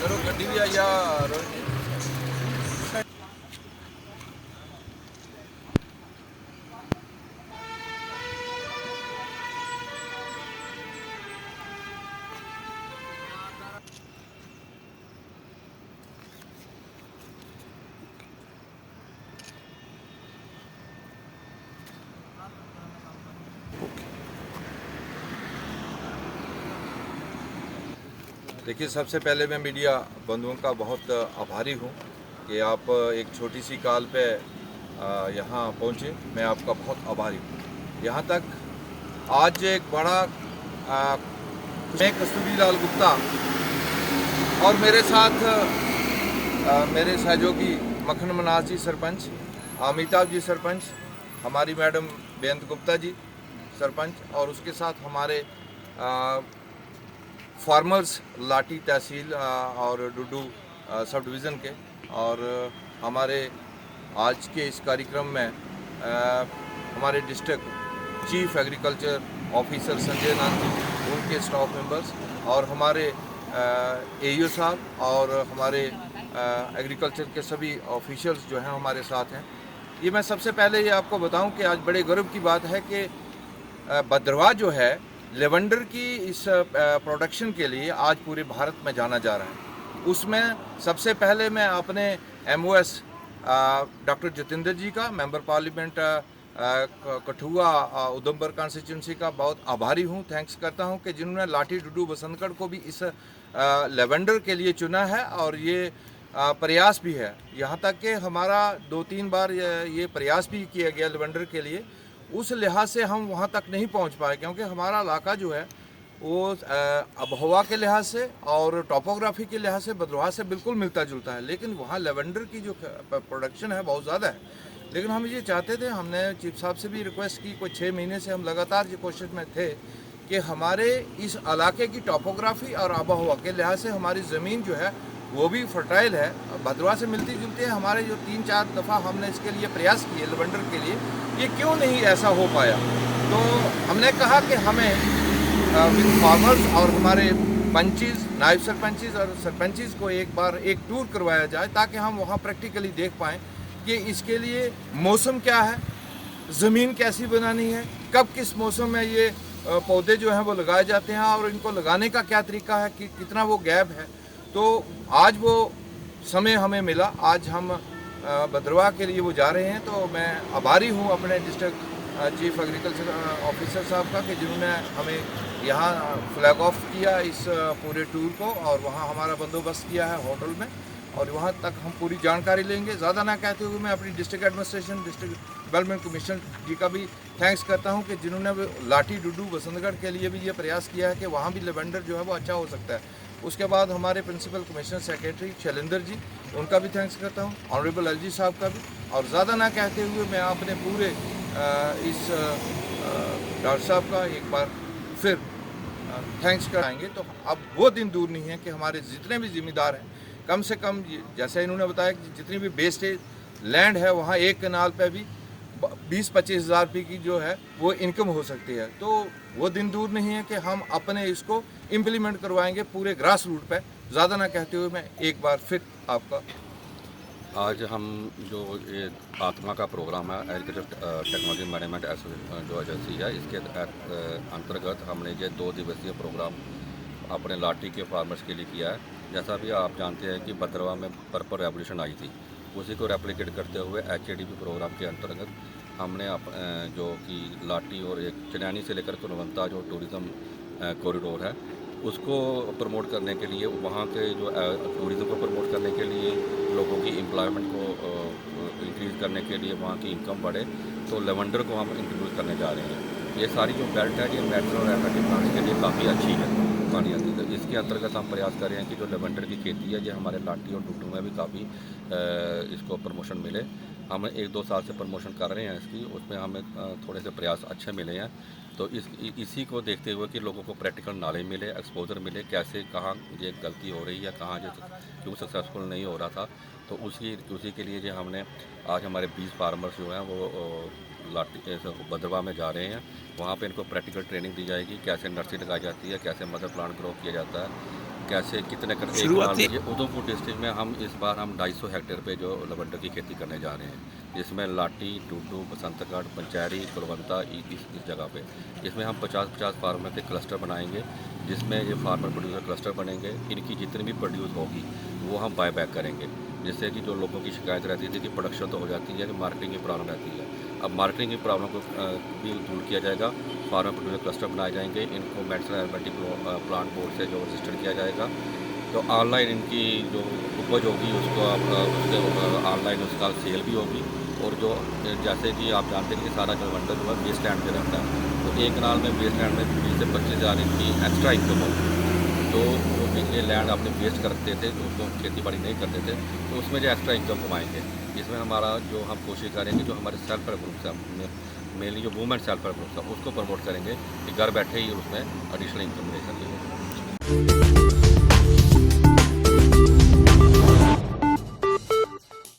चलो गड्डी भी आई यार। देखिए, सबसे पहले मैं मीडिया बंधुओं का बहुत आभारी हूँ कि आप एक छोटी सी कॉल पे यहाँ पहुँचे। मैं आपका बहुत आभारी हूँ। यहाँ तक आज एक बड़ा मैं कस्तूरीलाल गुप्ता और मेरे साथ मेरे सहयोगी मक्खन मनाज जी सरपंच, अमिताभ जी सरपंच, हमारी मैडम बेअंत गुप्ता जी सरपंच, और उसके साथ हमारे फार्मर्स लाठी तहसील और डुडू सब डिवीज़न के, और हमारे आज के इस कार्यक्रम में हमारे district chief agriculture officer Sanjay Nath ji, उनके स्टाफ मेंबर्स, और हमारे एईओ साहब और हमारे एग्रीकल्चर के सभी ऑफिशियल्स जो हैं हमारे साथ हैं। ये मैं सबसे पहले ये आपको बताऊं कि आज बड़े गर्व की बात है कि भद्रवाह जो है लेवेंडर की इस प्रोडक्शन के लिए आज पूरे भारत में जाना जा रहा है। उसमें सबसे पहले मैं अपने MOS डॉक्टर जितेंद्र जी का, member parliament Kathua Udhampur constituency का बहुत आभारी हूँ, थैंक्स करता हूँ कि जिन्होंने लाठी डुडू बसंतगढ़ को भी इस लेवेंडर के लिए चुना है। और ये प्रयास भी है, यहाँ तक कि हमारा 2-3 बार ये प्रयास भी किया गया लेवेंडर के लिए। उस लिहाज से हम वहाँ तक नहीं पहुँच पाए क्योंकि हमारा इलाका जो है वो आबहवा के लिहाज से और टोपोग्राफी के लिहाज से भद्रवाह से बिल्कुल मिलता जुलता है, लेकिन वहाँ लेवेंडर की जो प्रोडक्शन है बहुत ज़्यादा है। लेकिन हम ये चाहते थे, हमने चीफ साहब से भी रिक्वेस्ट की, कोई 6 महीने से हम लगातार ये कोशिश में थे कि हमारे इस इलाके की टोपोग्राफी और आबहवा के लिहाज से हमारी ज़मीन जो है वो भी फर्टाइल है, भद्रवाह से मिलती जुलती है। हमारे जो 3-4 दफ़ा हमने इसके लिए प्रयास किए लेवेंडर के लिए, ये क्यों नहीं ऐसा हो पाया। तो हमने कहा कि हमें विद फार्मर्स और हमारे पंचीज़, नायब सरपंचीज़ और सरपंचीज़ को एक बार एक टूर करवाया जाए ताकि हम वहाँ प्रैक्टिकली देख पाएँ कि इसके लिए मौसम क्या है, ज़मीन कैसी बनानी है, कब किस मौसम में ये पौधे जो हैं वो लगाए जाते हैं और इनको लगाने का क्या तरीका है, कि कितना वो गैप है। तो आज वो समय हमें मिला, आज हम भद्रवाह के लिए वो जा रहे हैं। तो मैं आभारी हूँ अपने डिस्ट्रिक्ट चीफ एग्रीकल्चर ऑफिसर साहब का कि जिन्होंने हमें यहाँ फ्लैग ऑफ किया इस पूरे टूर को, और वहाँ हमारा बंदोबस्त किया है होटल में, और वहाँ तक हम पूरी जानकारी लेंगे। ज़्यादा ना कहते हुए मैं अपनी district administration, district development commission ji का भी थैंक्स करता हूँ कि जिन्होंने लाठी डुडू बसंतगढ़ के लिए भी ये प्रयास किया है कि वहाँ भी लेवेंडर जो है वो अच्छा हो सकता है। उसके बाद हमारे principal commissioner secretary Shailendra ji, उनका भी थैंक्स करता हूँ, ऑनरेबल LG साहब का भी। और ज़्यादा ना कहते हुए मैं अपने पूरे इस डॉक्टर साहब का एक बार फिर थैंक्स कराएंगे। तो अब वो दिन दूर नहीं है कि हमारे जितने भी जिम्मेदार हैं, कम से कम जैसे इन्होंने बताया कि जितनी भी वेस्टेज लैंड है वहाँ एक कनाल पे भी 20-25 हज़ार रुपये की जो है वो इनकम हो सकती है। तो वो दिन दूर नहीं है कि हम अपने इसको इम्प्लीमेंट करवाएंगे पूरे ग्रास रूट पे। ज़्यादा ना कहते हुए मैं एक बार फिर आपका, आज हम जो ये आत्मा का प्रोग्राम है एग्रीकल्चर टेक्नोलॉजी मैनेजमेंट जो एजेंसी है, इसके अंतर्गत हमने ये 2 दिवसीय प्रोग्राम अपने लाठी के फार्मर्स के लिए किया है। जैसा भी आप जानते हैं कि भद्रवाह में पर्पल रेवोल्यूशन आई थी, उसी को रेप्लिकेट करते हुए HADP प्रोग्राम के अंतर्गत हमने जो कि लाठी और एक चनैनी से लेकर कुनवंता जो टूरिज़्म कॉरिडोर है उसको प्रमोट करने के लिए, वहाँ के जो टूरिज़्म को प्रमोट करने के लिए, लोगों की एम्प्लॉयमेंट को इंक्रीज़ करने के लिए, वहाँ की इनकम बढ़े, तो लेवेंडर को हम इंट्रोड्यूस करने जा रहे हैं। ये सारी जो बेल्ट है ये नेचुरल और एक्वाटिक प्लांट्स के लिए काफ़ी अच्छी है पानी आती है। इसके अंतर्गत हम प्रयास कर रहे हैं कि जो लेवेंडर की खेती है ये हमारे लाठी और डुडू में भी काफ़ी इसको प्रमोशन मिले। हम 1-2 साल से प्रमोशन कर रहे हैं इसकी, उसमें हमें थोड़े से प्रयास अच्छे मिले हैं। तो इसी को देखते हुए कि लोगों को प्रैक्टिकल नॉलेज मिले, एक्सपोजर मिले, कैसे कहाँ ये गलती हो रही है, कहाँ ये क्यों सक्सेसफुल नहीं हो रहा था, तो उसी के लिए जो हमने आज हमारे 20 फार्मर्स जो हैं वो लाठी भद्रवाह में जा रहे हैं। वहाँ पे इनको प्रैक्टिकल ट्रेनिंग दी जाएगी, कैसे नर्सरी लगाई जाती है, कैसे मदर प्लांट ग्रो किया जाता है, कैसे कितने कर एक शुरुआती- कनाल में। ये उधमपुर डिस्ट्रिक्ट में हम इस बार हम 250 हेक्टेयर पे जो लवंडर की खेती करने जा रहे हैं, जिसमें लाटी, डुडू, बसंतगढ़, पंचैरी, कुलवंता इस जगह पे। इसमें हम 50-50 फार्मर के क्लस्टर बनाएंगे, जिसमें ये फार्मर प्रोड्यूसर क्लस्टर बनेंगे। इनकी जितनी भी प्रोड्यूस होगी वो हम बाय बैक करेंगे। जिससे कि जो लोगों की शिकायत रहती थी कि प्रोडक्शन तो हो जाती है, कि मार्केटिंग की प्रॉब्लम रहती है, अब मार्केटिंग की प्रॉब्लम को भी दूर किया जाएगा। फार्मर प्रोड्यूसर क्लस्टर बनाए जाएंगे, इनको मेडिसिनल एरोमेटिक प्लांट बोर्ड से जो रजिस्टर किया जाएगा। तो ऑनलाइन इनकी जो उपज होगी उसको उसके ऑनलाइन उसका सेल भी होगी। और जो जैसे कि आप जानते हैं कि सारा लवंडर जो है वेस्ट लैंड पे रहता है, तो एक कनाल में वेस्ट लैंड में 20 से 25,000 इनकी एक्स्ट्रा इनकम होगी। तो वो ये लैंड अपने वेस्ट करते थे, तो उसको खेती बाड़ी नहीं करते थे, तो उसमें जो एक्स्ट्रा इनकम कमाएंगे। इसमें हमारा जो हम कोशिश करेंगे, जो हमारे सेल्फ हेल्प ग्रुप्स हैं, मेनली जो वुमेन सेल्फ हेल्प ग्रुप्स है, उसको प्रमोट करेंगे कि घर बैठे ही उसमें एडिशनल इनकम ले सकेंगे।